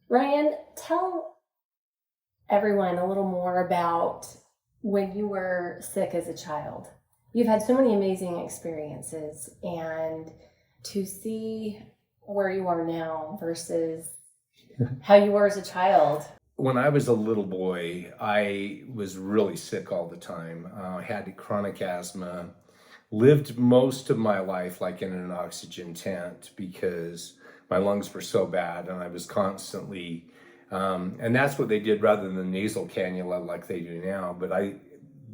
Ryan, tell everyone a little more about when you were sick as a child. You've had so many amazing experiences, and to see where you are now versus how you were as a child. When I was a little boy, I was really sick all the time. I had chronic asthma, lived most of my life like in an oxygen tent because my lungs were so bad and I was constantly, and that's what they did rather than nasal cannula like they do now. But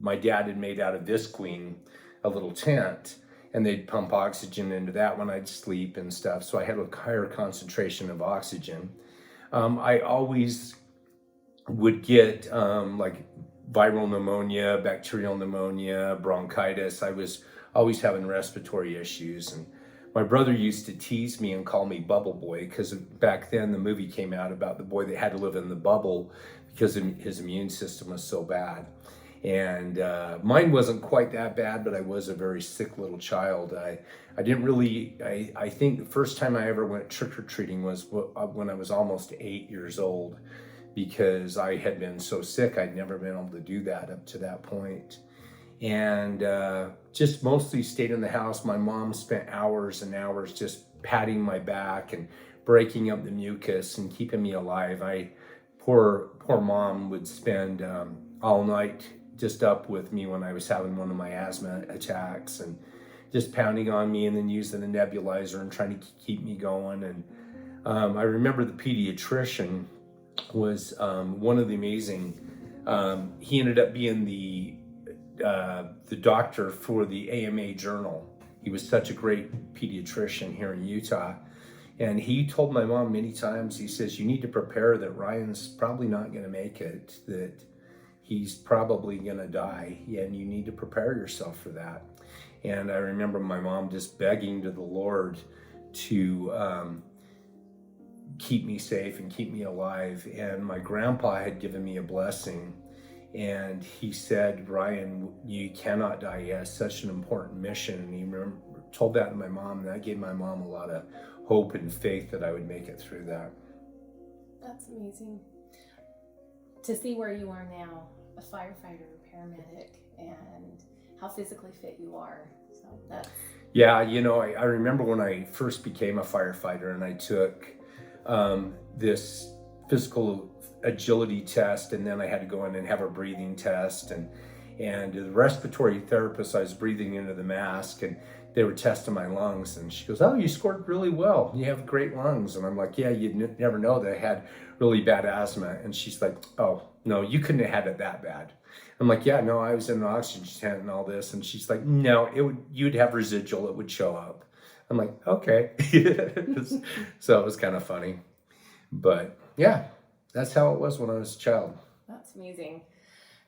my dad had made out of visqueen a little tent and they'd pump oxygen into that when I'd sleep and stuff. So I had a higher concentration of oxygen. I always would get like viral pneumonia, bacterial pneumonia, bronchitis. I was always having respiratory issues. And my brother used to tease me and call me Bubble Boy because back then the movie came out about the boy that had to live in the bubble because his immune system was so bad. And mine wasn't quite that bad, but I was a very sick little child. I didn't really, I think the first time I ever went trick-or-treating was when I was almost 8 years old, because I had been so sick. I'd never been able to do that up to that point. And just mostly stayed in the house. My mom spent hours and hours just patting my back and breaking up the mucus and keeping me alive. Poor mom would spend all night just up with me when I was having one of my asthma attacks and just pounding on me and then using the nebulizer and trying to keep me going. And I remember the pediatrician was one of the amazing, he ended up being the doctor for the AMA journal. He was such a great pediatrician here in Utah. And he told my mom many times, he says, you need to prepare that Ryan's probably not going to make it, that he's probably going to die, and you need to prepare yourself for that. And I remember my mom just begging to the Lord to keep me safe and keep me alive. And my grandpa had given me a blessing, and he said, Ryan, you cannot die. He has such an important mission. And he told that to my mom, and that gave my mom a lot of hope and faith that I would make it through that. That's amazing. To see where you are now, a firefighter, paramedic, and how physically fit you are. So that's... Yeah, I remember when I first became a firefighter and I took this physical agility test, and then I had to go in and have a breathing test, and the respiratory therapist, I was breathing into the mask and they were testing my lungs, and she goes, oh, you scored really well, you have great lungs. And I'm like, yeah, you'd never know that I had really bad asthma. And she's like, oh no, you couldn't have had it that bad. I'm like, yeah, no, I was in an oxygen tent and all this. And she's like, no, you'd have residual, it would show up. I'm like, okay. So it was kind of funny, but yeah, that's how it was when I was a child. That's amazing.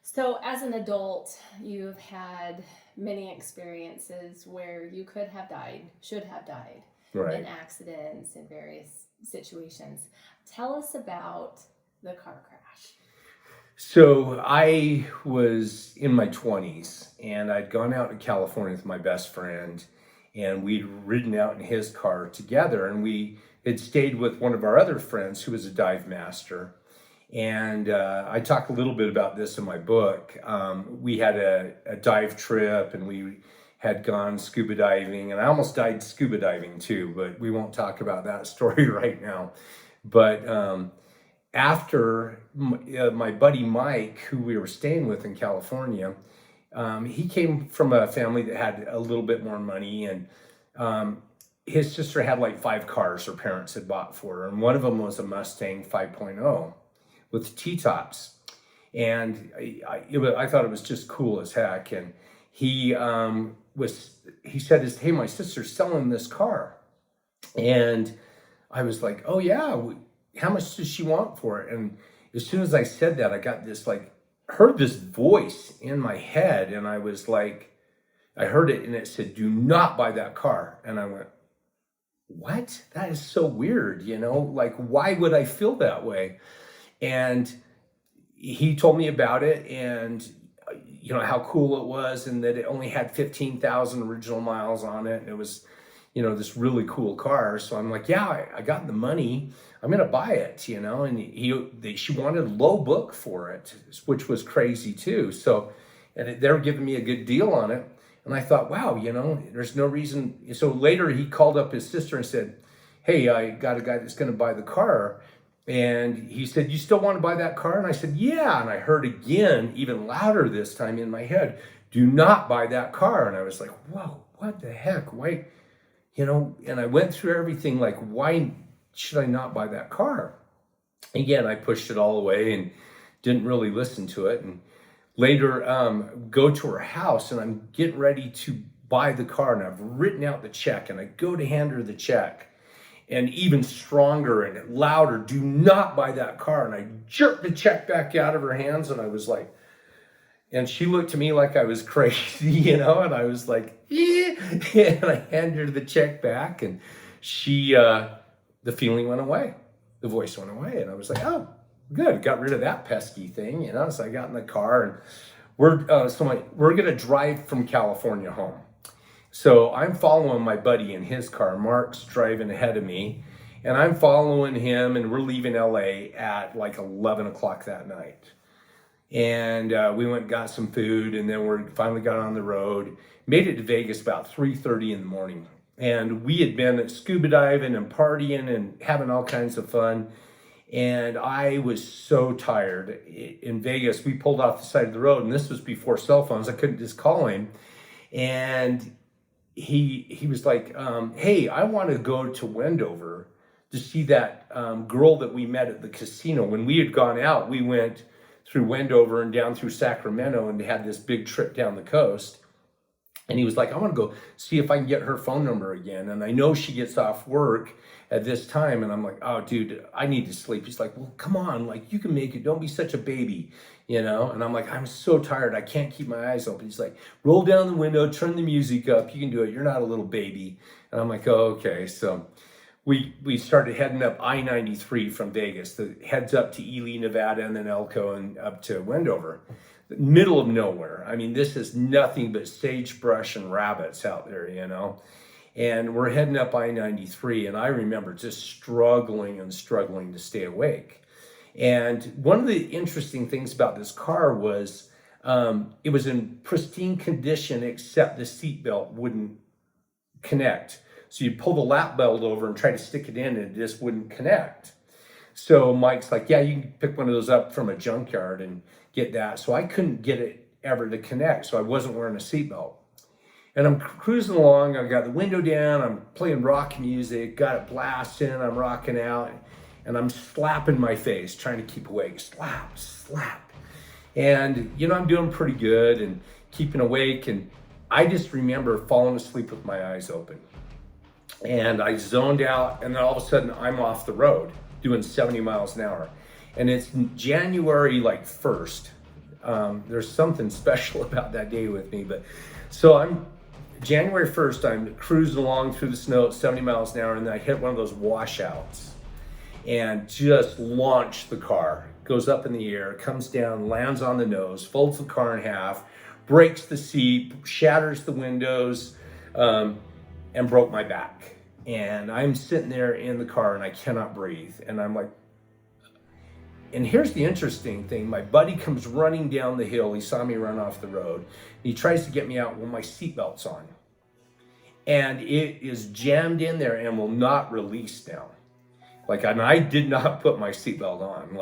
So as an adult, you've had many experiences where you could have died, should have died, Right. in accidents and various situations. Tell us about the car crash. So I was in my 20s and I'd gone out to California with my best friend, and we'd ridden out in his car together, and we had stayed with one of our other friends who was a dive master. And I talk a little bit about this in my book. We had a dive trip, and we had gone scuba diving, and I almost died scuba diving too, but we won't talk about that story right now. But after my buddy Mike, who we were staying with in California, he came from a family that had a little bit more money, and his sister had like 5 cars her parents had bought for her, and one of them was a Mustang 5.0 with T-tops. And I thought it was just cool as heck. And he said, hey, my sister's selling this car. And I was like, oh yeah, how much does she want for it? And as soon as I said that, I got this heard this voice in my head, and I was like, I heard it and it said, do not buy that car. And I went, what? That is so weird, why would I feel that way? And he told me about it, and how cool it was, and that it only had 15,000 original miles on it. And it was, this really cool car. So I'm like, yeah, I got the money. I'm going to buy it, and she wanted a low book for it, which was crazy too. So, and they were giving me a good deal on it. And I thought, wow, there's no reason. So later he called up his sister and said, hey, I got a guy that's going to buy the car. And he said, you still want to buy that car? And I said, yeah. And I heard again, even louder this time in my head, do not buy that car. And I was like, whoa, what the heck? Why, and I went through everything like, why should I not buy that car? Again, I pushed it all away and didn't really listen to it. And later, go to her house and I'm getting ready to buy the car and I've written out the check and I go to hand her the check. And even stronger and louder, do not buy that car. And I jerked the check back out of her hands and I was like, and she looked at me like I was crazy, and I was like, eh. And I handed her the check back and the feeling went away. The voice went away. And I was like, oh, good. Got rid of that pesky thing, So I got in the car and we're going to drive from California home. So I'm following my buddy in his car. Mark's driving ahead of me, and I'm following him, and we're leaving LA at like 11 o'clock that night. And we went and got some food, and then we finally got on the road. Made it to Vegas about 3:30 in the morning. And we had been scuba diving and partying and having all kinds of fun. And I was so tired. In Vegas, we pulled off the side of the road, and this was before cell phones. I couldn't just call him. And he was like, hey, I want to go to Wendover to see that girl that we met at the casino. When we had gone out, we went through Wendover and down through Sacramento and had this big trip down the coast. And he was like, I want to go see if I can get her phone number again. And I know she gets off work at this time. And I'm like, oh, dude, I need to sleep. He's like, well, come on, like you can make it. Don't be such a baby. And I'm like, I'm so tired. I can't keep my eyes open. He's like, roll down the window, turn the music up. You can do it. You're not a little baby. And I'm like, oh, okay. So we started heading up I-93 from Vegas, that heads up to Ely, Nevada, and then Elko and up to Wendover. Middle of nowhere. I mean, this is nothing but sagebrush and rabbits out there, And we're heading up I-93. And I remember just struggling to stay awake. And one of the interesting things about this car was it was in pristine condition, except the seatbelt wouldn't connect. So you'd pull the lap belt over and try to stick it in and it just wouldn't connect. So Mike's like, yeah, you can pick one of those up from a junkyard and get that. So I couldn't get it ever to connect. So I wasn't wearing a seatbelt. And I'm cruising along. I got the window down. I'm playing rock music, got it blasting. I'm rocking out. And I'm slapping my face, trying to keep awake. Slap, slap. And, I'm doing pretty good and keeping awake. And I just remember falling asleep with my eyes open. And I zoned out. And then all of a sudden, I'm off the road doing 70 miles an hour. And it's January 1st. There's something special about that day with me. But so I'm January 1st, I'm cruising along through the snow at 70 miles an hour. And then I hit one of those washouts. And just launched the car. Goes up in the air, comes down, lands on the nose, folds the car in half, breaks the seat, shatters the windows, and broke my back. And I'm sitting there in the car and I cannot breathe. And I'm like, and here's the interesting thing. My buddy comes running down the hill. He saw me run off the road. He tries to get me out when my seatbelt's on. And it is jammed in there and will not release now. And I did not put my seatbelt on.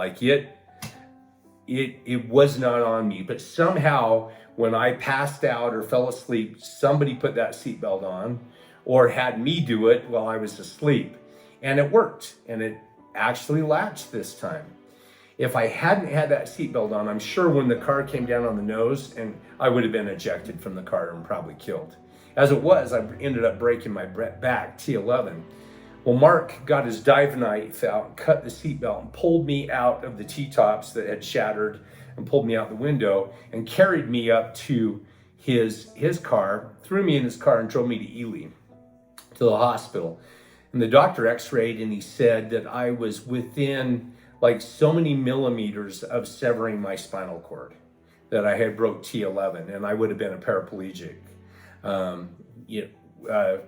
It was not on me. But somehow, when I passed out or fell asleep, somebody put that seatbelt on or had me do it while I was asleep. And it worked. And it actually latched this time. If I hadn't had that seatbelt on, I'm sure when the car came down on the nose, and I would have been ejected from the car and probably killed. As it was, I ended up breaking my back, T11. Well, Mark got his dive knife out, cut the seatbelt, and pulled me out of the T-tops that had shattered and pulled me out the window and carried me up to his car, threw me in his car and drove me to Ely, to the hospital. And the doctor x-rayed and he said that I was within so many millimeters of severing my spinal cord, that I had broke T11 and I would have been a paraplegic.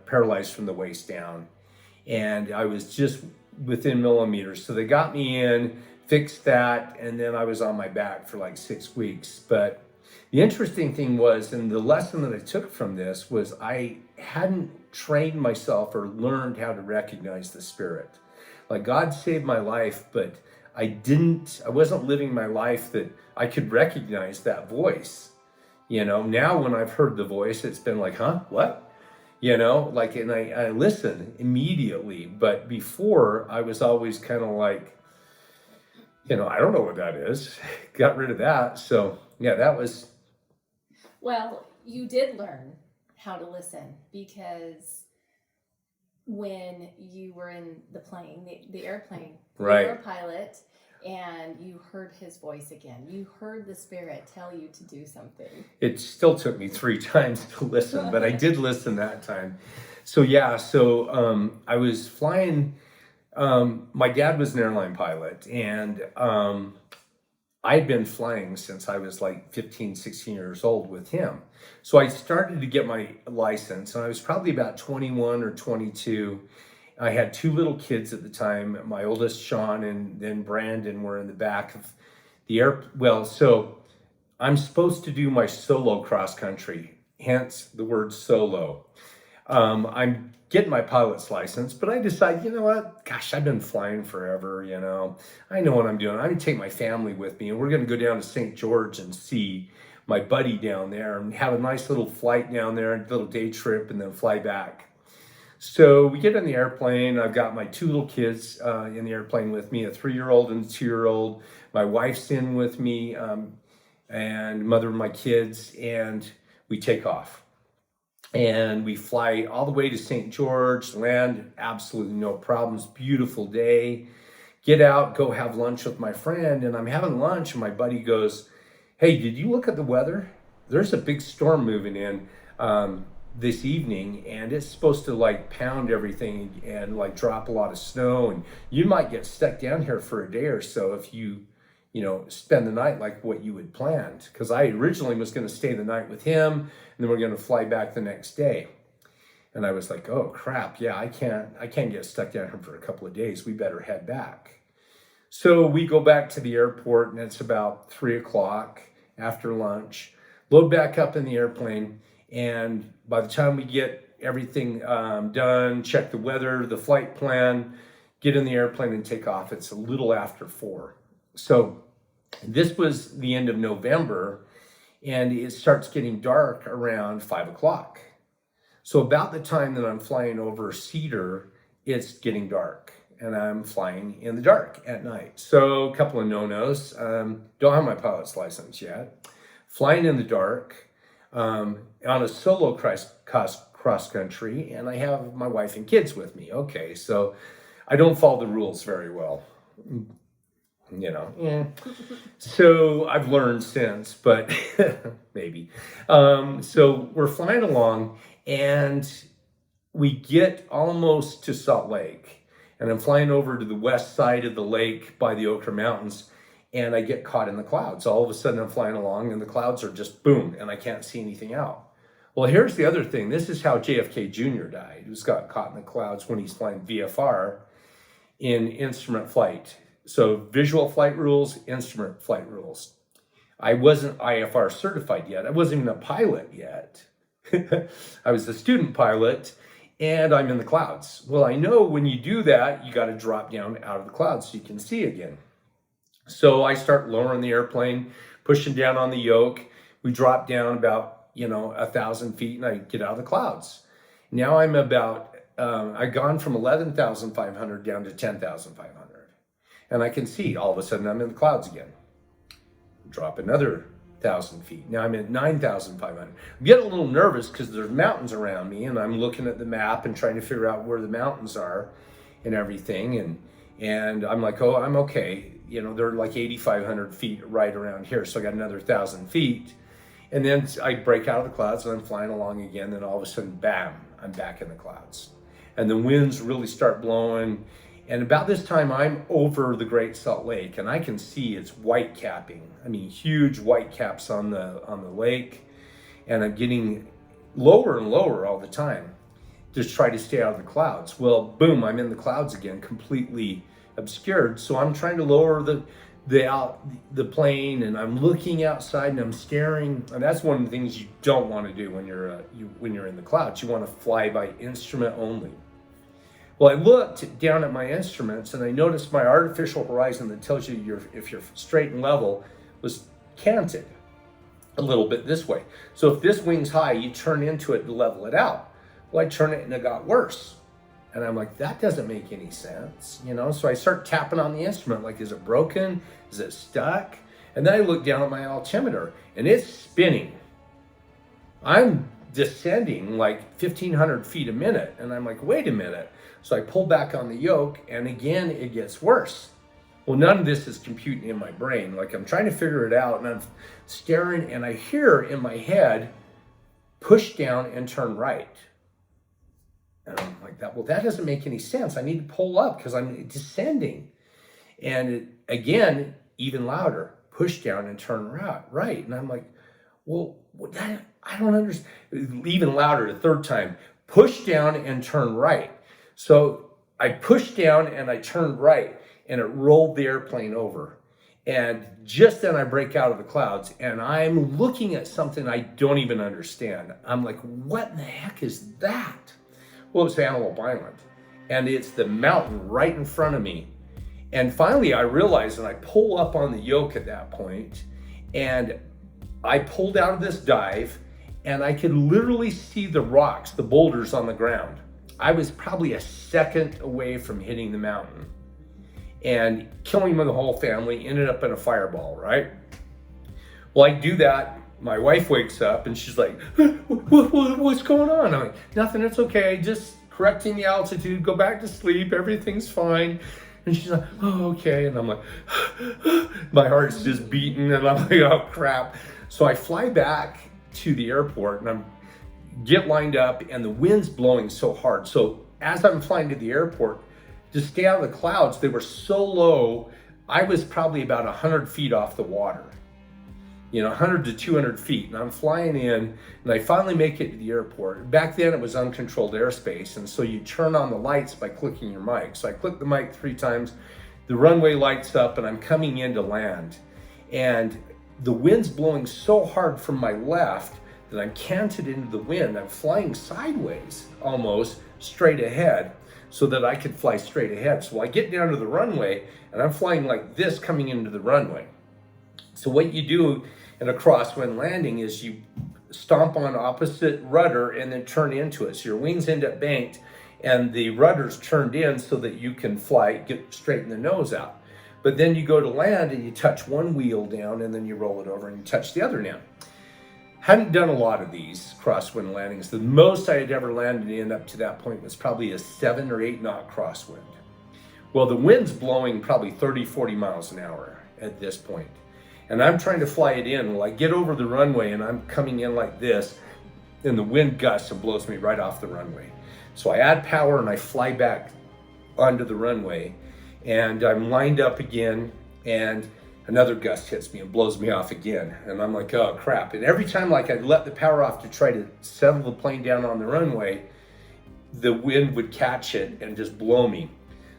paralyzed from the waist down. And I was just within millimeters. So they got me in, fixed that, and then I was on my back for like 6 weeks. But the interesting thing was, and the lesson that I took from this was, I hadn't trained myself or learned how to recognize the Spirit. Like, God saved my life, but I wasn't living my life that I could recognize that voice. Now when I've heard the voice, it's been like, huh, what? And I listen immediately. But before, I was always kind of like, I don't know what that is. Got rid of that. So yeah, that was. Well, you did learn how to listen, because when you were in the plane, the airplane, Right. You were a pilot, and you heard his voice again. You heard the Spirit tell you to do something. It still took me 3 times to listen, but I did listen that time. So yeah, I was flying. My dad was an airline pilot, and I'd been flying since I was like 15, 16 years old with him. So I started to get my license, and I was probably about 21 or 22. I had 2 little kids at the time. My oldest, Sean, and then Brandon were in the back of the air. Well, so I'm supposed to do my solo cross country, hence the word solo. I'm getting my pilot's license, but I decide, you know what? Gosh, I've been flying forever, I know what I'm doing. I'm going to take my family with me, and we're going to go down to St. George and see my buddy down there and have a nice little flight down there, a little day trip, and then fly back. So we get in the airplane. I've got my 2 little kids in the airplane with me, a 3-year-old and a 2-year-old. My wife's in with me, and mother of my kids, and we take off. And we fly all the way to St. George, land, absolutely no problems, beautiful day. Get out, go have lunch with my friend, and I'm having lunch, and my buddy goes, hey, did you look at the weather? There's a big storm moving in this evening, and it's supposed to like pound everything and like drop a lot of snow, and you might get stuck down here for a day or so if you spend the night like what you had planned. Because I originally was going to stay the night with him, and then we're going to fly back the next day. And I was like, oh crap, yeah, I can't get stuck down here for a couple of days. We better head back. So we go back to the airport, and it's about 3:00 after lunch. Load back up in the airplane, and by the time we get everything done, check the weather, the flight plan, get in the airplane and take off, it's a little after 4. So this was the end of November, and it starts getting dark around 5:00. So about the time that I'm flying over Cedar, it's getting dark, and I'm flying in the dark at night. So a couple of no-nos. Don't have my pilot's license yet. Flying in the dark on a solo cross country, and I have my wife and kids with me. Okay, so I don't follow the rules very well. So I've learned since, but maybe. So we're flying along, and we get almost to Salt Lake, and I'm flying over to the west side of the lake by the Ochre Mountains, and I get caught in the clouds. All of a sudden I'm flying along, and the clouds are just boom, and I can't see anything out. Well, here's the other thing. This is how JFK Jr. died. He got caught in the clouds when he's flying VFR in instrument flight. So visual flight rules, instrument flight rules. I wasn't IFR certified yet. I wasn't even a pilot yet. I was a student pilot, and I'm in the clouds. Well, I know when you do that, you got to drop down out of the clouds so you can see again. So I start lowering the airplane, pushing down on the yoke. We drop down about 1,000 feet, and I get out of the clouds. Now I'm I've gone from 11,500 down to 10,500. And I can see all of a sudden I'm in the clouds again. Drop another 1,000 feet. Now I'm at 9,500. I'm getting a little nervous because there's mountains around me, and I'm looking at the map and trying to figure out where the mountains are and everything. And I'm like, oh, I'm okay. They're like 8,500 feet right around here. So I got another 1,000 feet. And then I break out of the clouds, and I'm flying along again. Then all of a sudden, bam, I'm back in the clouds. And the winds really start blowing. And about this time, I'm over the Great Salt Lake, and I can see it's white capping. I mean, huge white caps on the lake, and I'm getting lower and lower all the time. just try to stay out of the clouds. Well, boom, I'm in the clouds again, completely obscured. So I'm trying to lower the plane, and I'm looking outside and I'm staring. And that's one of the things you don't want to do when you're in the clouds. You want to fly by instrument only. Well, I looked down at my instruments and I noticed my artificial horizon that tells you if you're straight and level was canted a little bit this way. So if this wing's high, you turn into it to level it out. Well, I turned it and it got worse. And I'm like, that doesn't make any sense, you know? So I start tapping on the instrument, like, is it broken? Is it stuck? And then I look down at my altimeter and it's spinning. I'm descending like 1,500 feet a minute. And I'm like, wait a minute. So I pull back on the yoke and again, it gets worse. Well, none of this is computing in my brain. Like, I'm trying to figure it out and I'm staring and I hear in my head, push down and turn right. And I'm like, that doesn't make any sense. I need to pull up because I'm descending. And again, even louder, push down and turn right. And I'm like, well, I don't understand. Even louder, the third time, push down and turn right. So I pushed down and I turned right and it rolled the airplane over. And just then I break out of the clouds and I'm looking at something I don't even understand. I'm like, what in the heck is that? Well, it's Antelope Island, and it's the mountain right in front of me. And finally I realized, and I pull up on the yoke at that point, and I pulled out of this dive, and I could literally see the rocks, the boulders on the ground. I was probably a second away from hitting the mountain and killing the whole family, ended up in a fireball, right? Well, I do that. My wife wakes up and she's like, what's going on? I'm like, nothing, it's okay. Just correcting the altitude, go back to sleep, everything's fine. And she's like, oh, okay. And I'm like, my heart's just beating and I'm like, oh crap. So I fly back to the airport and get lined up and the wind's blowing so hard. So as I'm flying to the airport, to stay out of the clouds, they were so low, I was probably about 100 feet off the water. 100 to 200 feet, and I'm flying in, and I finally make it to the airport. Back then, it was uncontrolled airspace, and so you turn on the lights by clicking your mic. So I click the mic 3 times, the runway lights up, and I'm coming in to land. And the wind's blowing so hard from my left that I'm canted into the wind. I'm flying sideways, almost straight ahead, so that I could fly straight ahead. So I get down to the runway, and I'm flying like this coming into the runway. So what you do in a crosswind landing is you stomp on opposite rudder and then turn into it. So your wings end up banked and the rudder's turned in so that you can fly, get straighten the nose out. But then you go to land and you touch one wheel down and then you roll it over and you touch the other down. Hadn't done a lot of these crosswind landings. The most I had ever landed in up to that point was probably a 7 or 8 knot crosswind. Well, the wind's blowing probably 30, 40 miles an hour at this point. And I'm trying to fly it in. Well, I get over the runway and I'm coming in like this, and the wind gusts and blows me right off the runway. So I add power and I fly back onto the runway, and I'm lined up again, and another gust hits me and blows me off again. And I'm like, oh crap. And every time like I'd let the power off to try to settle the plane down on the runway, the wind would catch it and just blow me.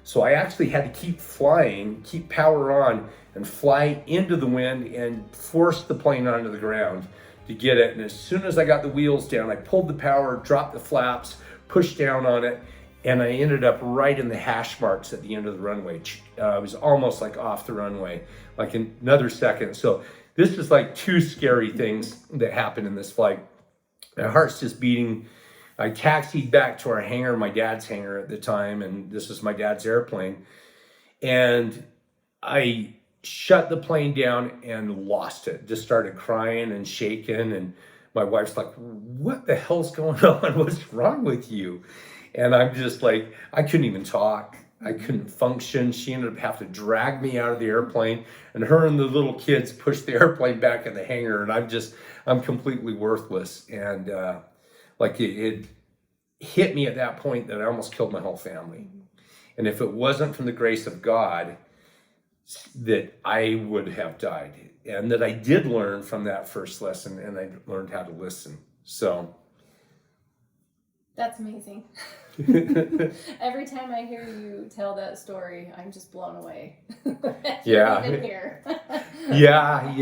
So I actually had to keep flying, keep power on, and fly into the wind and force the plane onto the ground to get it. And as soon as I got the wheels down, I pulled the power, dropped the flaps, pushed down on it, and I ended up right in the hash marks at the end of the runway. I was almost like off the runway, like another second. So this is like 2 scary things that happened in this flight. My heart's just beating. I taxied back to our hangar, my dad's hangar at the time, and this is my dad's airplane. And I shut the plane down and lost it. Just started crying and shaking. And my wife's like, what the hell's going on? What's wrong with you? And I'm just like, I couldn't even talk. I couldn't function. She ended up having to drag me out of the airplane, and her and the little kids pushed the airplane back in the hangar. And I'm completely worthless. And like it hit me at that point that I almost killed my whole family. And if it wasn't from the grace of God, that I would have died. And that I did learn from that first lesson, and I learned how to listen. So That's amazing. Every time I hear you tell that story, I'm just blown away. Yeah. Even here. Yeah,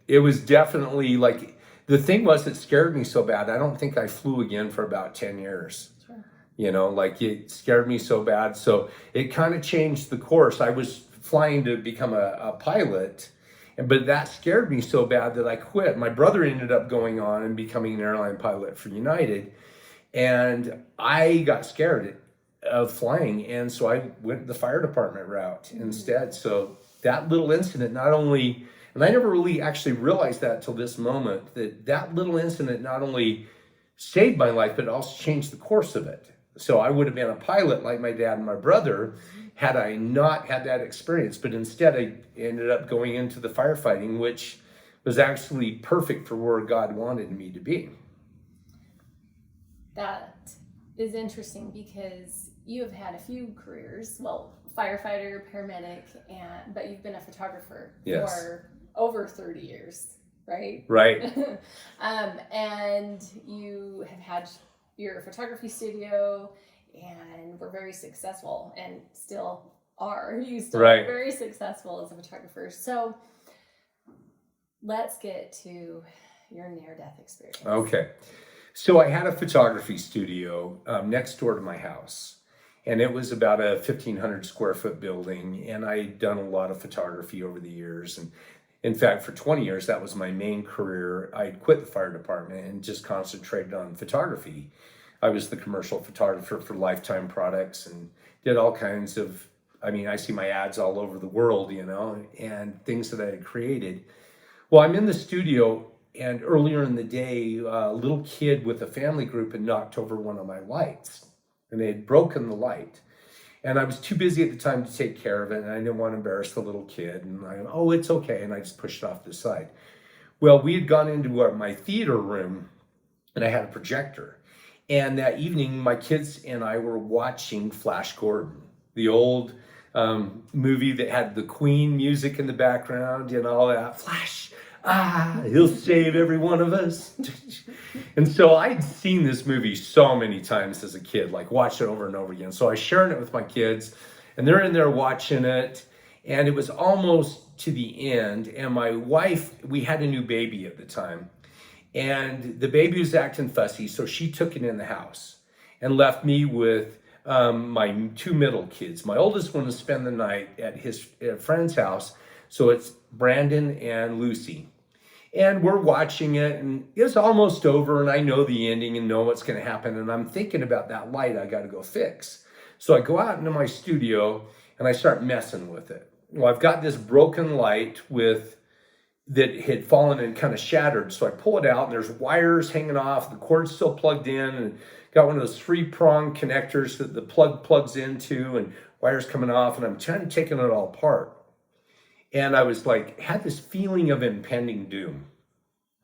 it was definitely like, the thing was, it scared me so bad. I don't think I flew again for about 10 years. Sure. Like it scared me so bad. So it kind of changed the course. I was flying to become a pilot, but that scared me so bad that I quit. My brother ended up going on and becoming an airline pilot for United. And I got scared of flying. And so I went the fire department route instead. So that little incident not only, and I never really actually realized that till this moment, that little incident not only saved my life, but it also changed the course of it. So I would have been a pilot like my dad and my brother had I not had that experience. But instead, I ended up going into the firefighting, which was actually perfect for where God wanted me to be. That is interesting because you have had a few careers. Well, firefighter, paramedic, but you've been a photographer for over 30 years, right? Right. And you have had your photography studio and were very successful and still are. You still are very successful as a photographer. So let's get to your near-death experience. Okay. So I had a photography studio next door to my house, and it was about a 1,500 square foot building, and I'd done a lot of photography over the years. And in fact, for 20 years, that was my main career. I'd quit the fire department and just concentrated on photography. I was the commercial photographer for Lifetime products and did all kinds of, I see my ads all over the world, and things that I had created. Well, I'm in the studio, and earlier in the day, a little kid with a family group had knocked over one of my lights, and they had broken the light. And I was too busy at the time to take care of it, and I didn't want to embarrass the little kid. And it's okay. And I just pushed it off to the side. Well, we had gone into my theater room, and I had a projector. And that evening, my kids and I were watching Flash Gordon, the old movie that had the Queen music in the background and all that. Flash, he'll save every one of us. And so I'd seen this movie so many times as a kid, like watched it over and over again. So I was sharing it with my kids, and they're in there watching it. And it was almost to the end. And my wife, we had a new baby at the time. And the baby was acting fussy, so she took it in the house and left me with my two middle kids. My oldest one to spend the night at his friend's house, so it's Brandon and Lucy. And we're watching it, and it's almost over, and I know the ending and know what's going to happen, and I'm thinking about that light I got to go fix. So I go out into my studio, and I start messing with it. Well, I've got this broken light that had fallen and kind of shattered. So I pull it out, and there's wires hanging off. The cord's still plugged in, and got one of those 3-prong connectors that the plug plugs into, and wires coming off. And I'm trying to take it all apart. And I was like, had this feeling of impending doom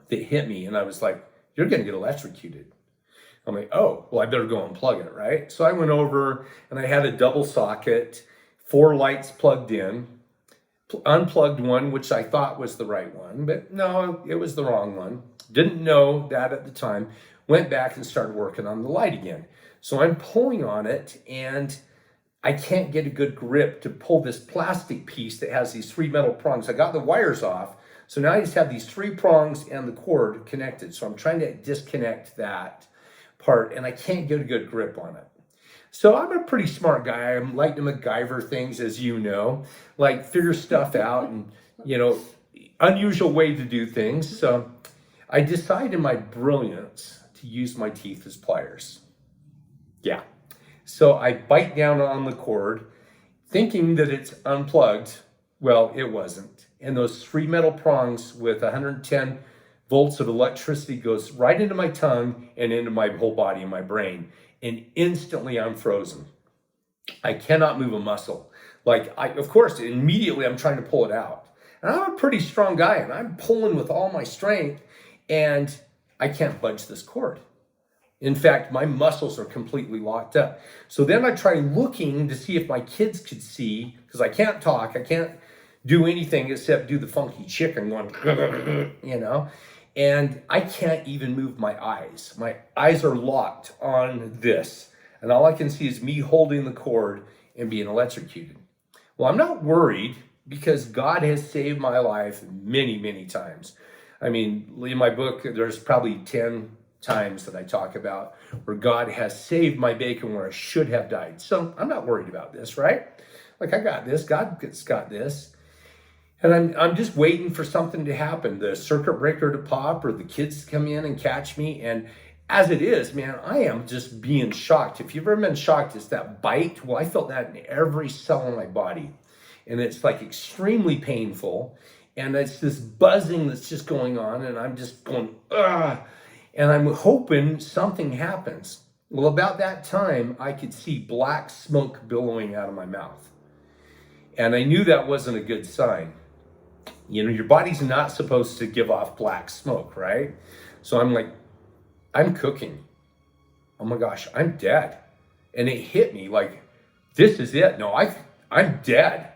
that hit me. And I was like, you're going to get electrocuted. I'm like, oh, well, I better go unplug it, right? So I went over, and I had a double socket, 4 lights plugged in. Unplugged one, which I thought was the right one, but no, it was the wrong one. Didn't know that at the time. Went back and started working on the light again. So I'm pulling on it, and I can't get a good grip to pull this plastic piece that has these 3 metal prongs. I got the wires off, so now I just have these 3 prongs and the cord connected. So I'm trying to disconnect that part, and I can't get a good grip on it. So I'm a pretty smart guy. I'm like to MacGyver things, as you know, like figure stuff out and, unusual way to do things. So I decide in my brilliance to use my teeth as pliers. Yeah. So I bite down on the cord thinking that it's unplugged. Well, it wasn't. And those 3 metal prongs with 110 volts of electricity goes right into my tongue and into my whole body and my brain. And instantly I'm frozen. I cannot move a muscle. Of course, immediately I'm trying to pull it out. And I'm a pretty strong guy, and I'm pulling with all my strength, and I can't budge this cord. In fact, my muscles are completely locked up. So then I try looking to see if my kids could see, because I can't talk, I can't do anything except do the funky chicken going, And I can't even move my eyes. My eyes are locked on this. And all I can see is me holding the cord and being electrocuted. Well, I'm not worried because God has saved my life many, many times. I mean, in my book, there's probably 10 times that I talk about where God has saved my bacon where I should have died. So I'm not worried about this, right? Like, I got this. God's got this. And I'm just waiting for something to happen, the circuit breaker to pop or the kids to come in and catch me. And as it is, man, I am just being shocked. If you've ever been shocked, it's that bite. Well, I felt that in every cell in my body. And it's like extremely painful. And it's this buzzing that's just going on. And I'm just going, ugh. And I'm hoping something happens. Well, about that time, I could see black smoke billowing out of my mouth. And I knew that wasn't a good sign. You know, your body's not supposed to give off black smoke, right? So I'm like, I'm cooking. Oh my gosh, I'm dead. And it hit me like, this is it. No, I'm dead.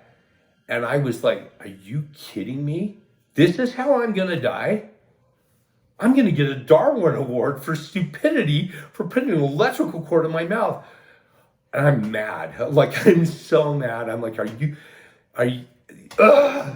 And I was like, are you kidding me? This is how I'm going to die? I'm going to get a Darwin Award for stupidity for putting an electrical cord in my mouth. And I'm mad. Like, I'm so mad. I'm like, are you,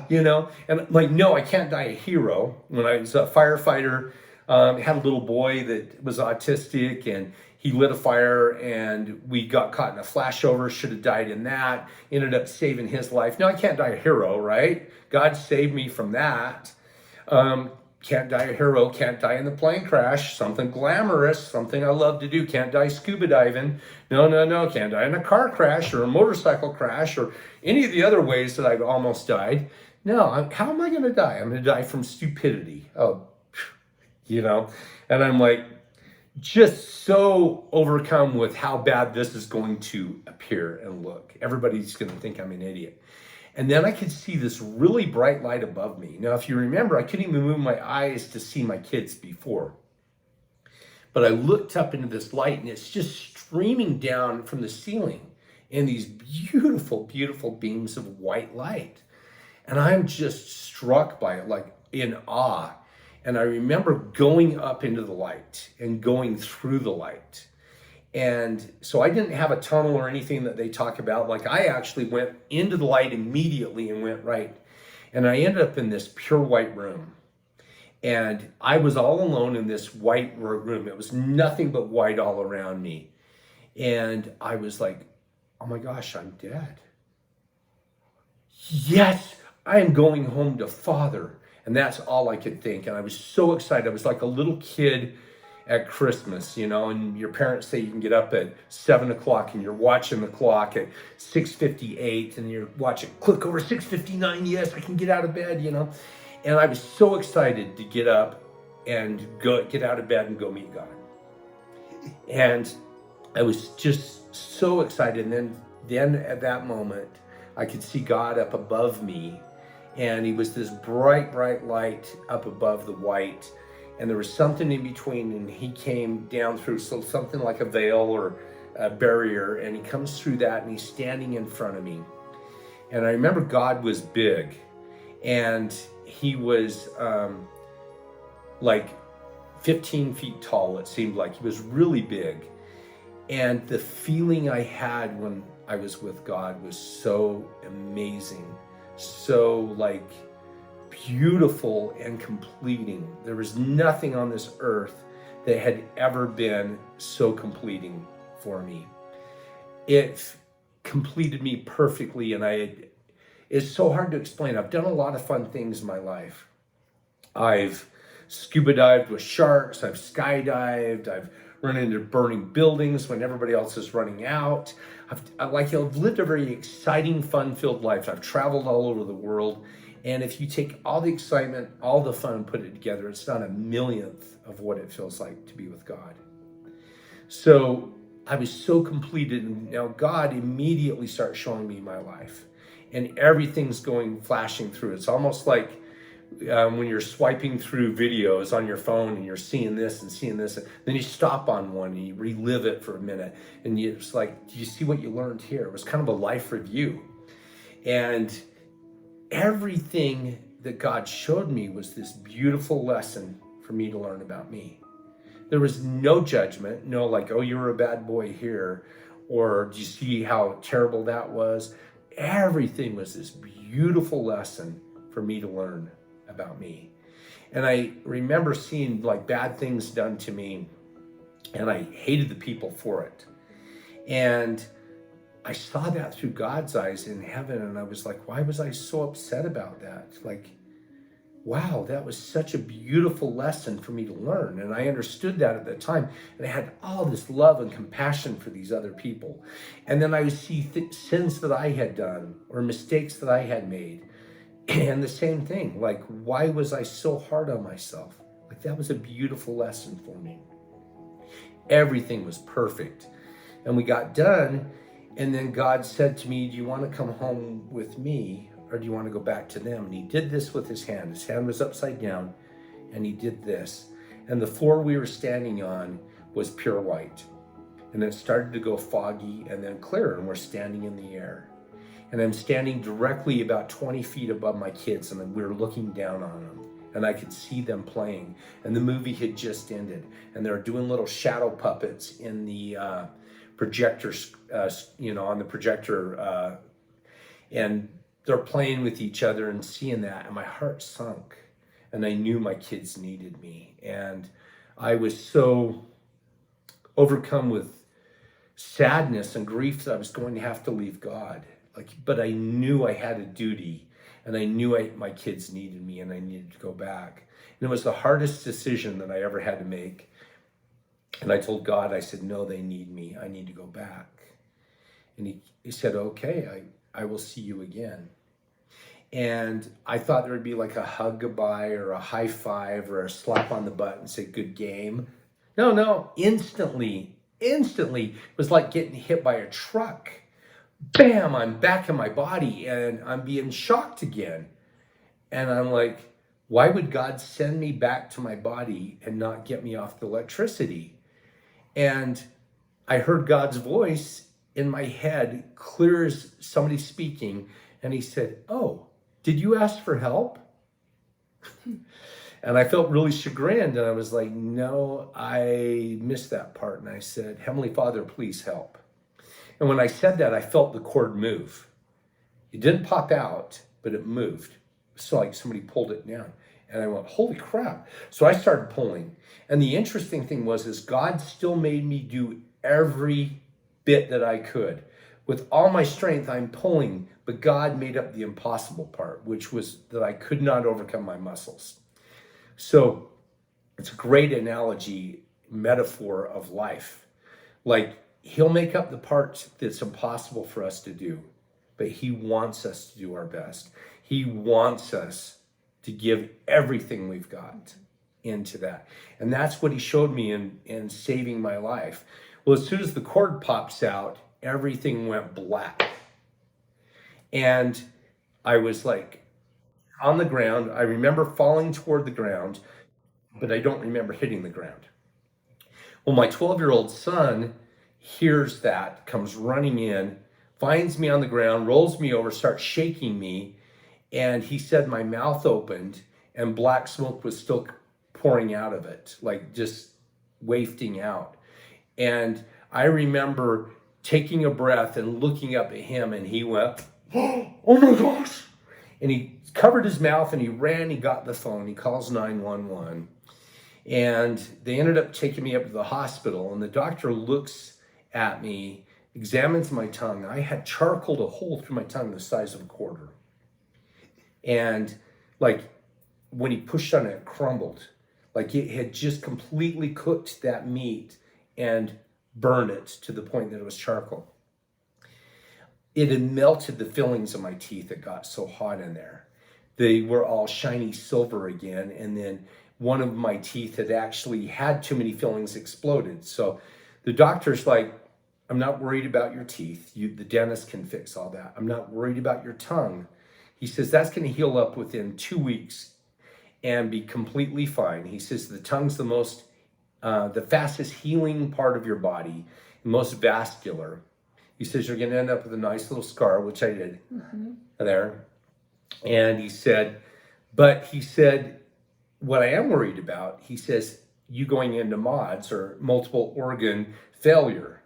you know? And like, no, I can't die a hero. When I was a firefighter, had a little boy that was autistic and he lit a fire and we got caught in a flashover, should have died in that, ended up saving his life. No, I can't die a hero, right? God saved me from that. Can't die a hero, can't die in the plane crash, something glamorous, something I love to do. Can't die scuba diving. No, can't die in a car crash or a motorcycle crash or any of the other ways that I've almost died. No, how am I going to die? I'm going to die from stupidity. Oh, you know, and I'm like, just so overcome with how bad this is going to appear and look. Everybody's going to think I'm an idiot. And then I could see this really bright light above me. Now, if you remember, I couldn't even move my eyes to see my kids before. But I looked up into this light and it's just streaming down from the ceiling in these beautiful, beautiful beams of white light. And I'm just struck by it, like in awe. And I remember going up into the light and going through the light. And so I didn't have a tunnel or anything that they talk about. Like, I actually went into the light immediately and went right. And I ended up in this pure white room. And I was all alone in this white room. It was nothing but white all around me. And I was like, oh my gosh, I'm dead. Yes, I am going home to Father. And that's all I could think. And I was so excited. I was like a little kid at Christmas, you know, and your parents say you can get up at 7 o'clock and you're watching the clock at 6:58 and you're watching, click over 6:59. Yes, I can get out of bed, you know. And I was so excited to get up and get out of bed and go meet God. And I was just so excited. And then at that moment, I could see God up above me. And he was this bright, bright light up above the white. And there was something in between, and he came down through something like a veil or a barrier, and he comes through that, and he's standing in front of me. And I remember God was big, and he was like 15 feet tall, it seemed like. He was really big. And the feeling I had when I was with God was so amazing, so like beautiful and completing. There was nothing on this earth that had ever been so completing for me. It completed me perfectly, and it's so hard to explain. I've done a lot of fun things in my life. I've scuba dived with sharks, I've skydived, I've run into burning buildings when everybody else is running out. I've lived a very exciting, fun-filled life. I've traveled all over the world. And if you take all the excitement, all the fun, and put it together, it's not a millionth of what it feels like to be with God. So I was so completed, and now God immediately starts showing me my life. And everything's flashing through. It's almost like when you're swiping through videos on your phone and you're seeing this and seeing this, and then you stop on one and you relive it for a minute. And it's like, do you see what you learned here? It was kind of a life review. And everything that God showed me was this beautiful lesson for for me to learn about me. There was no judgment, no like, oh, you were a bad boy here, or do you see how terrible that was? Everything was this beautiful lesson for me to learn about me. And I remember seeing like bad things done to me, and I hated the people for it. And I saw that through God's eyes in heaven, and I was like, why was I so upset about that? Like, wow, that was such a beautiful lesson for me to learn. And I understood that at the time. And I had all this love and compassion for these other people. And then I would see sins that I had done or mistakes that I had made. And the same thing, like, why was I so hard on myself? Like, that was a beautiful lesson for me. Everything was perfect. And we got done. And then God said to me, do you want to come home with me, or do you want to go back to them? And he did this with his hand. His hand was upside down, and he did this. And the floor we were standing on was pure white. And it started to go foggy and then clear, and we're standing in the air. And I'm standing directly about 20 feet above my kids, and we were looking down on them. And I could see them playing. And the movie had just ended. And they were doing little shadow puppets in the projectors, on the projector. And they're playing with each other and seeing that, and my heart sunk, and I knew my kids needed me. And I was so overcome with sadness and grief that I was going to have to leave God. But I knew I had a duty, and I knew my kids needed me, and I needed to go back. And it was the hardest decision that I ever had to make. And I told God, I said, no, they need me. I need to go back. And he said, okay, I will see you again. And I thought there would be like a hug goodbye or a high five or a slap on the butt and say, good game. No, instantly, it was like getting hit by a truck. Bam, I'm back in my body and I'm being shocked again. And I'm like, why would God send me back to my body and not get me off the electricity? And I heard God's voice in my head, clear as somebody speaking, and he said, oh, did you ask for help? And I felt really chagrined, and I was like, no, I missed that part. And I said, Heavenly Father, please help. And when I said that, I felt the cord move. It didn't pop out, but it moved. So like somebody pulled it down. And I went, holy crap. So I started pulling. And the interesting thing is God still made me do every bit that I could. With all my strength, I'm pulling, but God made up the impossible part, which was that I could not overcome my muscles. So it's a great analogy, metaphor of life. Like, he'll make up the part that's impossible for us to do, but he wants us to do our best. He wants us to give everything we've got into that. And that's what he showed me in saving my life. Well, as soon as the cord pops out, everything went black. And I was like on the ground. I remember falling toward the ground, but I don't remember hitting the ground. Well, my 12-year-old son hears that, comes running in, finds me on the ground, rolls me over, starts shaking me. And he said my mouth opened and black smoke was still pouring out of it, like just wafting out. And I remember taking a breath and looking up at him, and he went, oh my gosh. And he covered his mouth and he ran, he got the phone, he calls 911. And they ended up taking me up to the hospital, and the doctor looks at me, examines my tongue. I had charcoaled a hole through my tongue the size of a quarter. And like when he pushed on it, it crumbled. Like it had just completely cooked that meat and burned it to the point that it was charcoal. It had melted the fillings of my teeth. It got so hot in there. They were all shiny silver again. And then one of my teeth had actually had too many fillings, exploded. So the doctor's like, I'm not worried about your teeth. The dentist can fix all that. I'm not worried about your tongue. He says, that's going to heal up within 2 weeks and be completely fine. He says, the tongue's the fastest healing part of your body, most vascular. He says, you're going to end up with a nice little scar, which I did there. And he said, what I am worried about, he says, you going into MODS or multiple organ failure.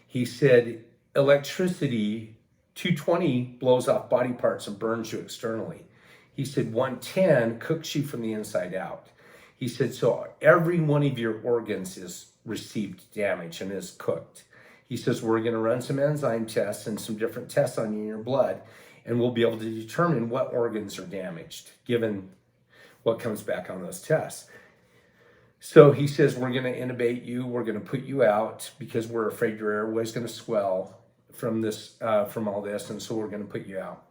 He said, electricity, 220 blows off body parts and burns you externally. He said, 110 cooks you from the inside out. He said, so every one of your organs is received damage and is cooked. He says, we're going to run some enzyme tests and some different tests on you in your blood, and we'll be able to determine what organs are damaged, given what comes back on those tests. So he says, we're going to intubate you. We're going to put you out because we're afraid your airway's going to swell from this, from all this. And so we're going to put you out.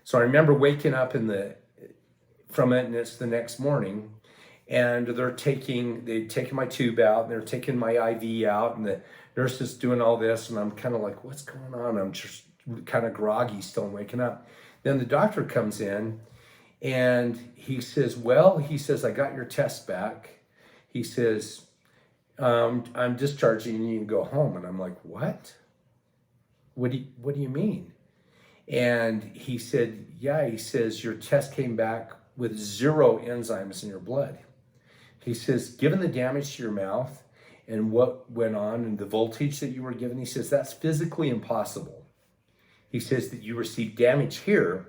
So I remember waking up from it, and it's the next morning, and they've taken my tube out, and they're taking my IV out, and the nurse is doing all this, and I'm kind of like, what's going on? I'm just kind of groggy still, waking up. Then the doctor comes in, and he says, I got your test back. He says, I'm discharging you and go home. And I'm like, what? What do you mean? And he said, he says, your test came back with 0 enzymes in your blood. He says, given the damage to your mouth and what went on and the voltage that you were given, he says, that's physically impossible. He says that you received damage here,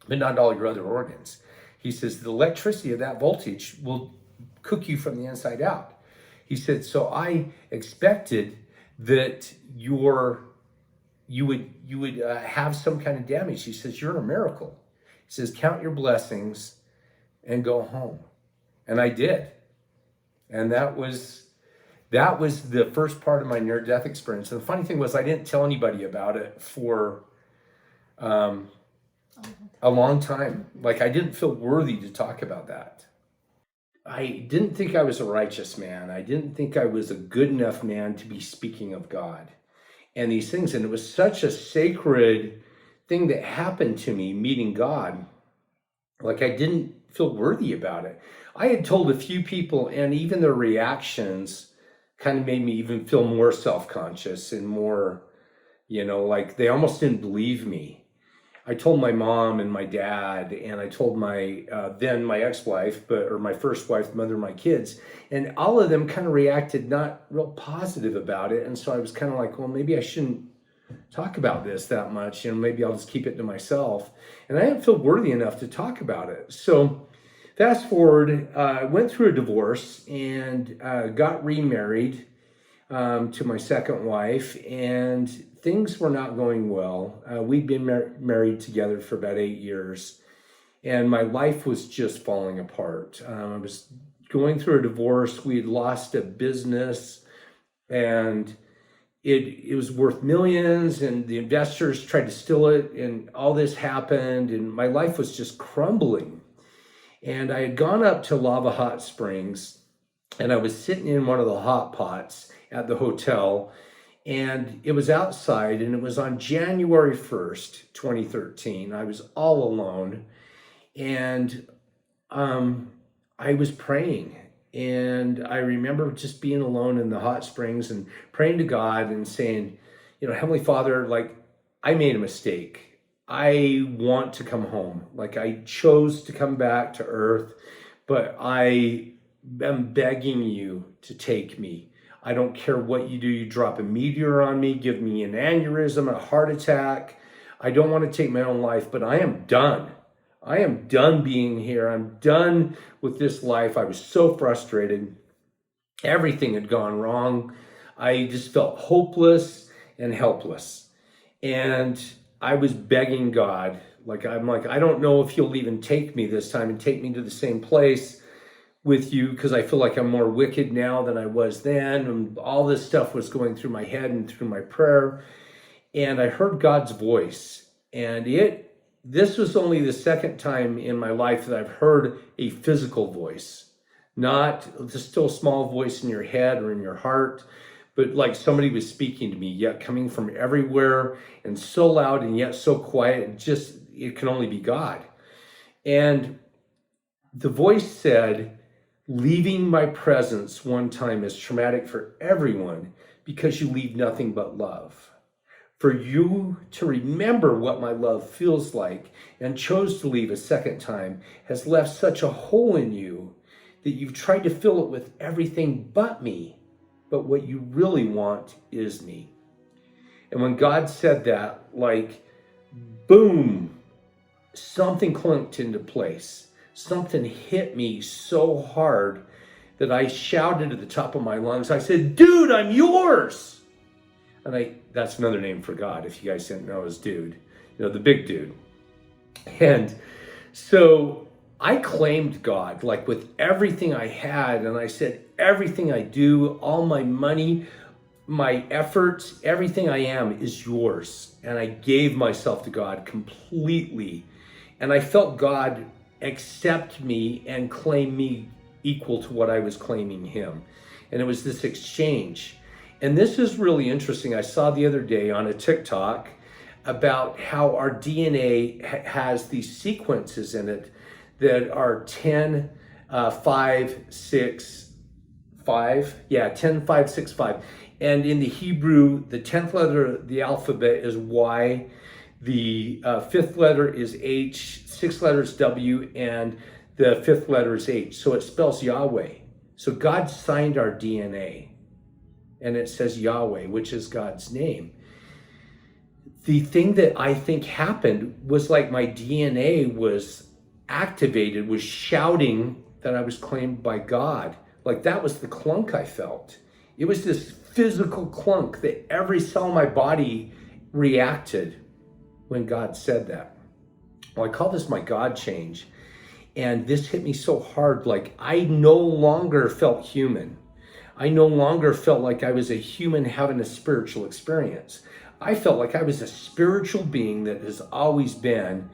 but not all your other organs. He says, the electricity of that voltage will cook you from the inside out. He said, so I expected that you would have some kind of damage. He says, you're a miracle. He says, count your blessings and go home. And I did. And that was the first part of my near-death experience. And the funny thing was, I didn't tell anybody about it for a long time. Like, I didn't feel worthy to talk about that. I didn't think I was a righteous man. I didn't think I was a good enough man to be speaking of God and these things. And it was such a sacred thing that happened to me, meeting God. Like, I didn't feel worthy about it. I had told a few people, and even their reactions kind of made me even feel more self-conscious and more, like they almost didn't believe me. I told my mom and my dad, and I told my then my ex-wife, or my first wife, mother of my kids, and all of them kind of reacted not real positive about it. And so I was kind of like, well, maybe I shouldn't talk about this that much, maybe I'll just keep it to myself. And I didn't feel worthy enough to talk about it. So fast forward, I went through a divorce and got remarried to my second wife, and things were not going well. We'd been married together for about 8 years, and my life was just falling apart. I was going through a divorce. We had lost a business, and it was worth millions, and the investors tried to steal it, and all this happened, and my life was just crumbling. And I had gone up to Lava Hot Springs, and I was sitting in one of the hot pots at the hotel, and it was outside, and it was on January 1st, 2013. I was all alone, and I was praying. And I remember just being alone in the hot springs and praying to God and saying, Heavenly Father, like, I made a mistake. I want to come home. Like, I chose to come back to earth, but I am begging you to take me. I don't care what you do. You drop a meteor on me, give me an aneurysm, a heart attack. I don't want to take my own life, but I am done. I am done being here. I'm done with this life. I was so frustrated. Everything had gone wrong. I just felt hopeless and helpless. And I was begging God, I'm like, I don't know if you'll even take me this time and take me to the same place with you, because I feel like I'm more wicked now than I was then. And all this stuff was going through my head and through my prayer. And I heard God's voice. And this was only the second time in my life that I've heard a physical voice, not the still small voice in your head or in your heart, but like somebody was speaking to me, yet coming from everywhere and so loud and yet so quiet. It can only be God. And the voice said, leaving my presence one time is traumatic for everyone because you leave nothing but love. For you to remember what my love feels like and chose to leave a second time has left such a hole in you that you've tried to fill it with everything but me, but what you really want is me. And when God said that, like, boom, something clunked into place. Something hit me so hard that I shouted at the top of my lungs. I said, dude, I'm yours. And that's another name for God, if you guys didn't know, is dude, the big dude. And so I claimed God, like, with everything I had. And I said, everything I do, all my money, my efforts, everything I am is yours. And I gave myself to God completely. And I felt God accept me and claim me equal to what I was claiming him. And it was this exchange. And this is really interesting. I saw the other day on a TikTok about how our DNA has these sequences in it that are 10, 5, 6, 5. Yeah, 10, 5, 6, 5. And in the Hebrew, the 10th letter of the alphabet is Y, the 5th letter is H, 6th letter is W, and the 5th letter is H. So it spells Yahweh. So God signed our DNA, and it says Yahweh, which is God's name. The thing that I think happened was, like, my DNA was activated, was shouting that I was claimed by God. Like, that was the clunk I felt. It was this physical clunk that every cell in my body reacted when God said that. Well, I call this my God change. And this hit me so hard. Like, I no longer felt human. I no longer felt like I was a human having a spiritual experience. I felt like I was a spiritual being that has always been,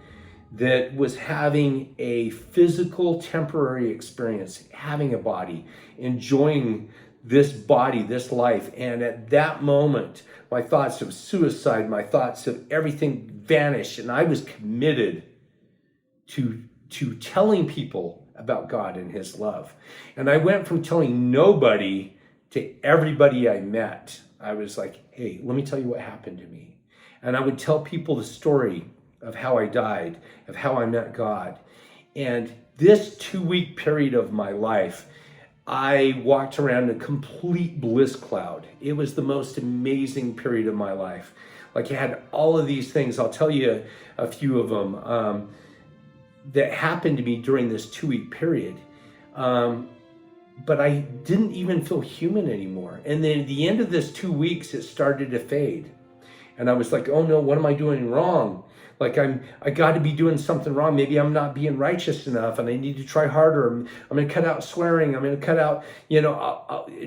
that was having a physical temporary experience, having a body, enjoying this body, this life. And at that moment, my thoughts of suicide, my thoughts of everything vanished. And I was committed to telling people about God and his love. And I went from telling nobody to everybody I met. I was like, hey, let me tell you what happened to me. And I would tell people the story of how I died, of how I met God. And this 2-week period of my life, I walked around in a complete bliss cloud. It was the most amazing period of my life. Like, I had all of these things. I'll tell you a few of them that happened to me during this 2-week period. But I didn't even feel human anymore. And then at the end of this 2 weeks, it started to fade. And I was like, oh no, what am I doing wrong? Like, I got to be doing something wrong. Maybe I'm not being righteous enough and I need to try harder. I'm going to cut out swearing. I'm going to cut out,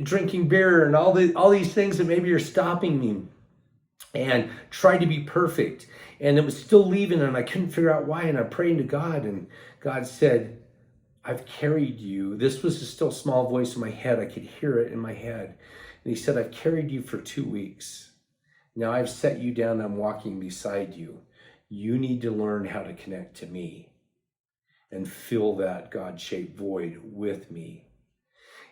drinking beer and all these things that maybe are stopping me, and try to be perfect. And it was still leaving, and I couldn't figure out why. And I prayed to God, and God said, I've carried you. This was a still small voice in my head. I could hear it in my head. And he said, I've carried you for 2 weeks. Now I've set you down. I'm walking beside you. You need to learn how to connect to me and fill that God-shaped void with me.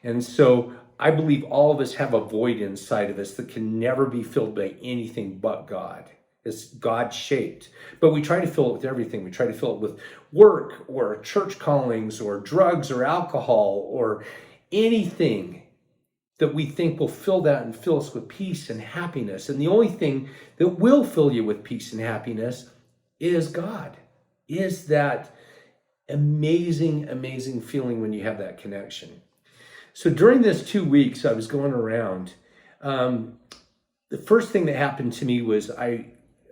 And so I believe all of us have a void inside of us that can never be filled by anything but God. It's God-shaped. But we try to fill it with everything. We try to fill it with work or church callings or drugs or alcohol or anything that we think will fill that and fill us with peace and happiness. And the only thing that will fill you with peace and happiness is God, is that amazing, amazing feeling when you have that connection. So during this 2 weeks, I was going around. The first thing that happened to me was I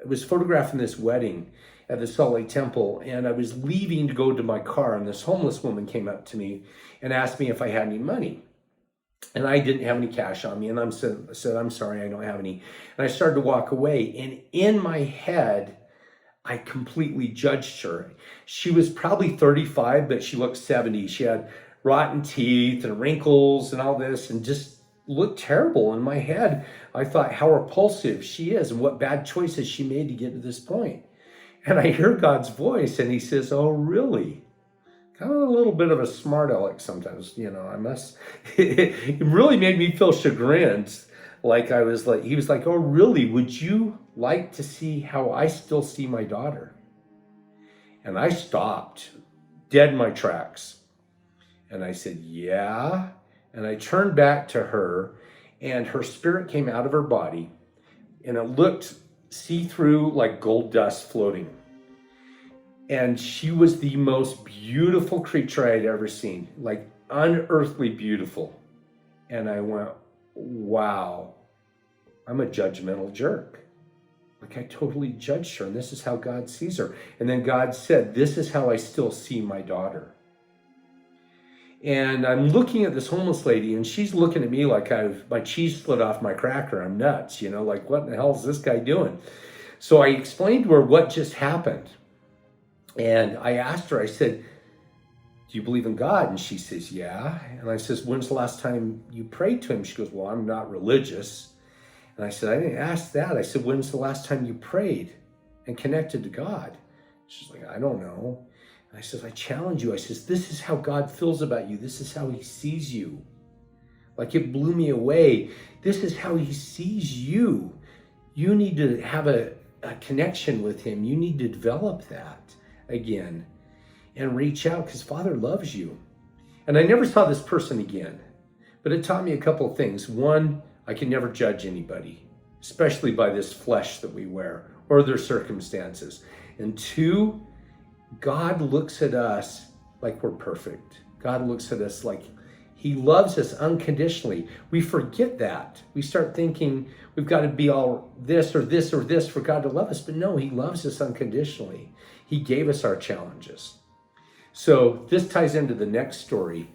was photographing this wedding at the Salt Lake Temple, and I was leaving to go to my car, and this homeless woman came up to me and asked me if I had any money. And I didn't have any cash on me, and I said, I'm sorry, I don't have any. And I started to walk away, and in my head, I completely judged her. She was probably 35, but she looked 70. She had rotten teeth and wrinkles and all this, and just looked terrible. In my head, I thought how repulsive she is and what bad choices she made to get to this point. And I hear God's voice, and he says, oh, really? Kind of a little bit of a smart aleck sometimes, I must. It really made me feel chagrined. He was like, oh, really? Would you like to see how I still see my daughter? And I stopped dead in my tracks. And I said, yeah. And I turned back to her, and her spirit came out of her body, and it looked see-through like gold dust floating. And she was the most beautiful creature I had ever seen, like unearthly beautiful. And I went, wow, I'm a judgmental jerk. Like I totally judged her, and this is how God sees her. And then God said, this is how I still see my daughter. And I'm looking at this homeless lady, and she's looking at me like my cheese slid off my cracker. I'm nuts, like what in the hell is this guy doing? So I explained to her what just happened. And I asked her, I said, do you believe in God? And she says, yeah. And I says, when's the last time you prayed to him? She goes, well, I'm not religious. And I said, I didn't ask that. I said, when's the last time you prayed and connected to God? She's like, I don't know. And I said, I challenge you. I says, this is how God feels about you. This is how he sees you. Like it blew me away. This is how he sees you. You need to have a connection with him. You need to develop that again and reach out because Father loves you. And I never saw this person again, but it taught me a couple of things. One, I can never judge anybody, especially by this flesh that we wear or their circumstances. And two, God looks at us like we're perfect. God looks at us like he loves us unconditionally. We forget that. We start thinking we've got to be all this or this or this for God to love us. But no, he loves us unconditionally. He gave us our challenges. So this ties into the next story.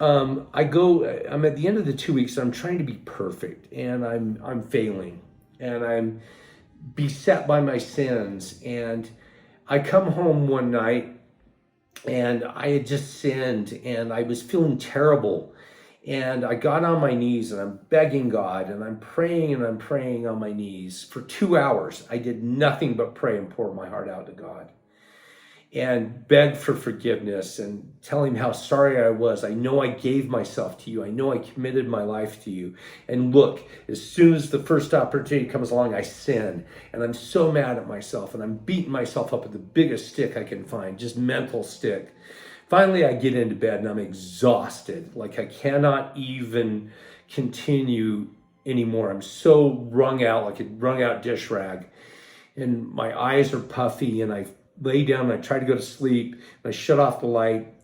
I'm at the end of the 2 weeks, I'm trying to be perfect, and I'm failing, and I'm beset by my sins. And I come home one night, and I had just sinned, and I was feeling terrible. And I got on my knees, and I'm begging God, and I'm praying on my knees for 2 hours. I did nothing but pray and pour my heart out to God and beg for forgiveness and tell him how sorry I was. I know I gave myself to you. I know I committed my life to you. And look, as soon as the first opportunity comes along, I sin. And I'm so mad at myself, and I'm beating myself up with the biggest stick I can find, just mental stick. Finally, I get into bed, and I'm exhausted. Like I cannot even continue anymore. I'm so wrung out, like a wrung out dish rag. And my eyes are puffy, and I lay down and I try to go to sleep, and I shut off the light,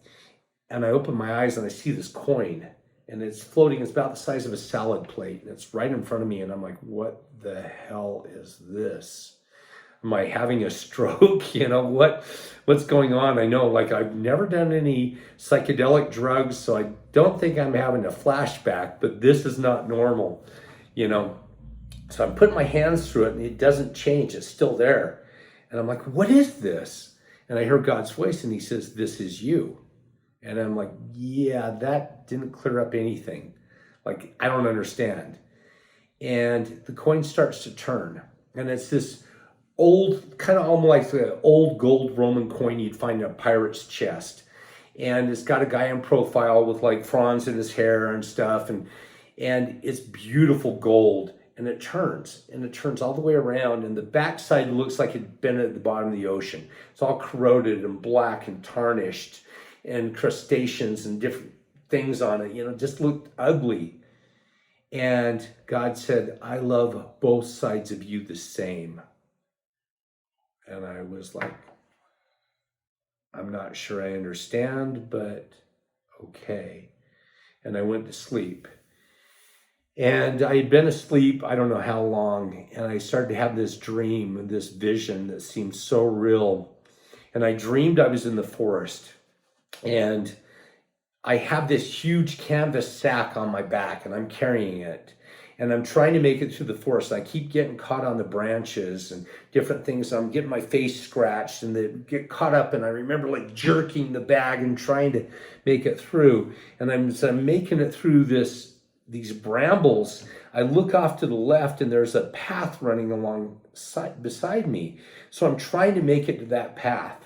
and I open my eyes and I see this coin, and it's floating. It's about the size of a salad plate, and it's right in front of me, and I'm like, what the hell is this? Am I having a stroke? What's going on? I know, like, I've never done any psychedelic drugs, so I don't think I'm having a flashback, but this is not normal, So I'm putting my hands through it, and it doesn't change. It's still there. And I'm like, what is this? And I heard God's voice, and he says, this is you. And I'm like, yeah, that didn't clear up anything. Like, I don't understand. And the coin starts to turn. And it's this old, kind of almost like the old gold Roman coin you'd find in a pirate's chest. And it's got a guy in profile with like fronds in his hair and stuff. And it's beautiful gold. And it turns all the way around, and the backside looks like it'd been at the bottom of the ocean. It's all corroded and black and tarnished, and crustaceans and different things on it, just looked ugly. And God said, I love both sides of you the same. And I was like, I'm not sure I understand, but okay. And I went to sleep. And I had been asleep, I don't know how long, and I started to have this dream, this vision that seemed so real. And I dreamed I was in the forest, and I have this huge canvas sack on my back, and I'm carrying it. And I'm trying to make it through the forest. I keep getting caught on the branches and different things. I'm getting my face scratched, and they get caught up, and I remember like jerking the bag and trying to make it through. And I'm making it through these brambles. I look off to the left, and there's a path running along beside me. So I'm trying to make it to that path.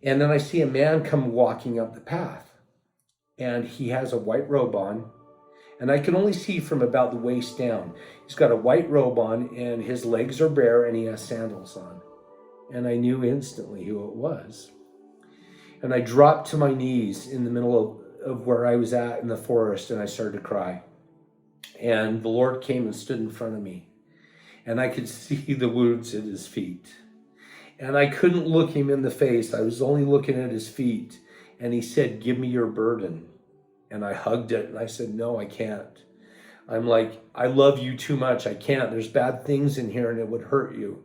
And then I see a man come walking up the path, and he has a white robe on, and I can only see from about the waist down. He's got a white robe on, and his legs are bare, and he has sandals on. And I knew instantly who it was. And I dropped to my knees in the middle of where I was at in the forest, and I started to cry. And the Lord came and stood in front of me, and I could see the wounds at his feet. And I couldn't look him in the face. I was only looking at his feet. And he said, "Give me your burden." And I hugged it, and I said, "No, I can't." I'm like, "I love you too much. I can't. There's bad things in here, and it would hurt you."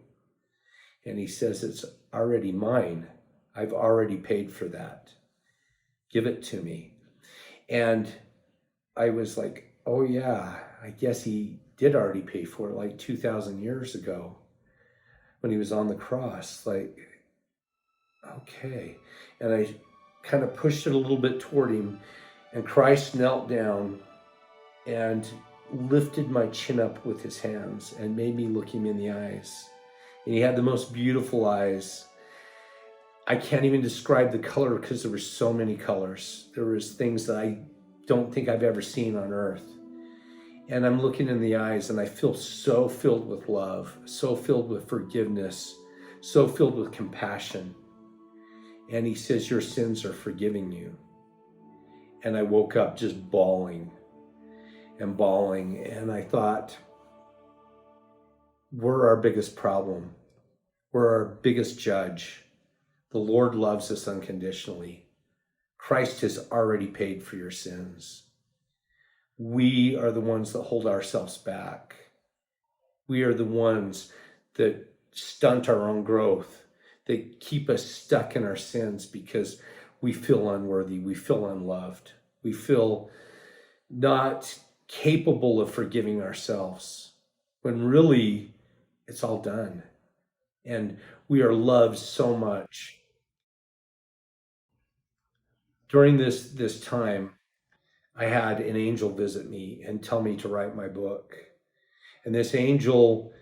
And he says, "It's already mine. I've already paid for that. Give it to me." And I was like, "Oh yeah, I guess he did already pay for it like 2,000 years ago when he was on the cross." Like, okay. And I kind of pushed it a little bit toward him, and Christ knelt down and lifted my chin up with his hands and made me look him in the eyes. And he had the most beautiful eyes. I can't even describe the color because there were so many colors. There was things that I don't think I've ever seen on earth. And I'm looking in the eyes, and I feel so filled with love, so filled with forgiveness, so filled with compassion. And he says, "Your sins are forgiving you." And I woke up just bawling and bawling. And I thought, we're our biggest problem. We're our biggest judge. The Lord loves us unconditionally. Christ has already paid for your sins. We are the ones that hold ourselves back. We are the ones that stunt our own growth, that keep us stuck in our sins because we feel unworthy, we feel unloved, we feel not capable of forgiving ourselves, when really it's all done. And we are loved so much. During this time, I had an angel visit me and tell me to write my book. And this angel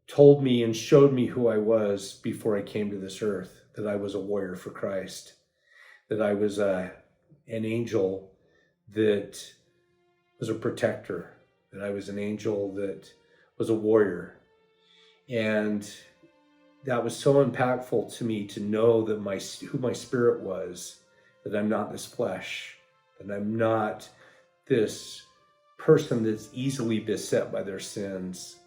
told me and showed me who I was before I came to this earth, that I was a warrior for Christ, that I was an angel that was a protector, that I was an angel that was a warrior. And that was so impactful to me to know that who my spirit was, that I'm not this flesh, that I'm not this person that's easily beset by their sins.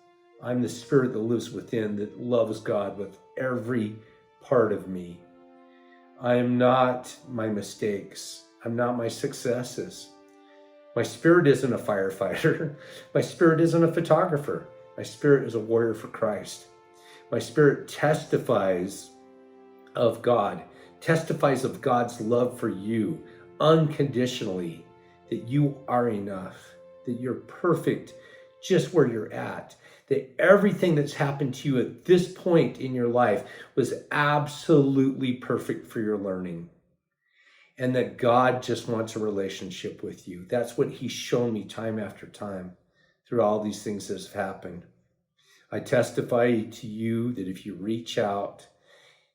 I'm the spirit that lives within, that loves God with every part of me. I am not my mistakes. I'm not my successes. My spirit isn't a firefighter. My spirit isn't a photographer. My spirit is a warrior for Christ. My spirit testifies of God, testifies of God's love for you unconditionally, that you are enough, that you're perfect just where you're at, that everything that's happened to you at this point in your life was absolutely perfect for your learning, and that God just wants a relationship with you. That's what he's shown me time after time through all these things that have happened. I testify to you that if you reach out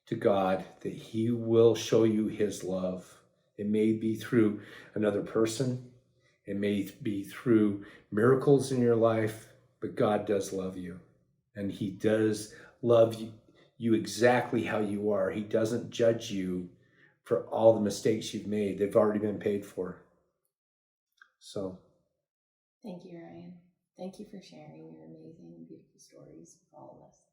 to God, that he will show you his love. It may be through another person. It may be through miracles in your life, but God does love you. And he does love you exactly how you are. He doesn't judge you for all the mistakes you've made. They've already been paid for. So. Thank you, Ryan. Thank you for sharing your amazing, beautiful stories with all of us.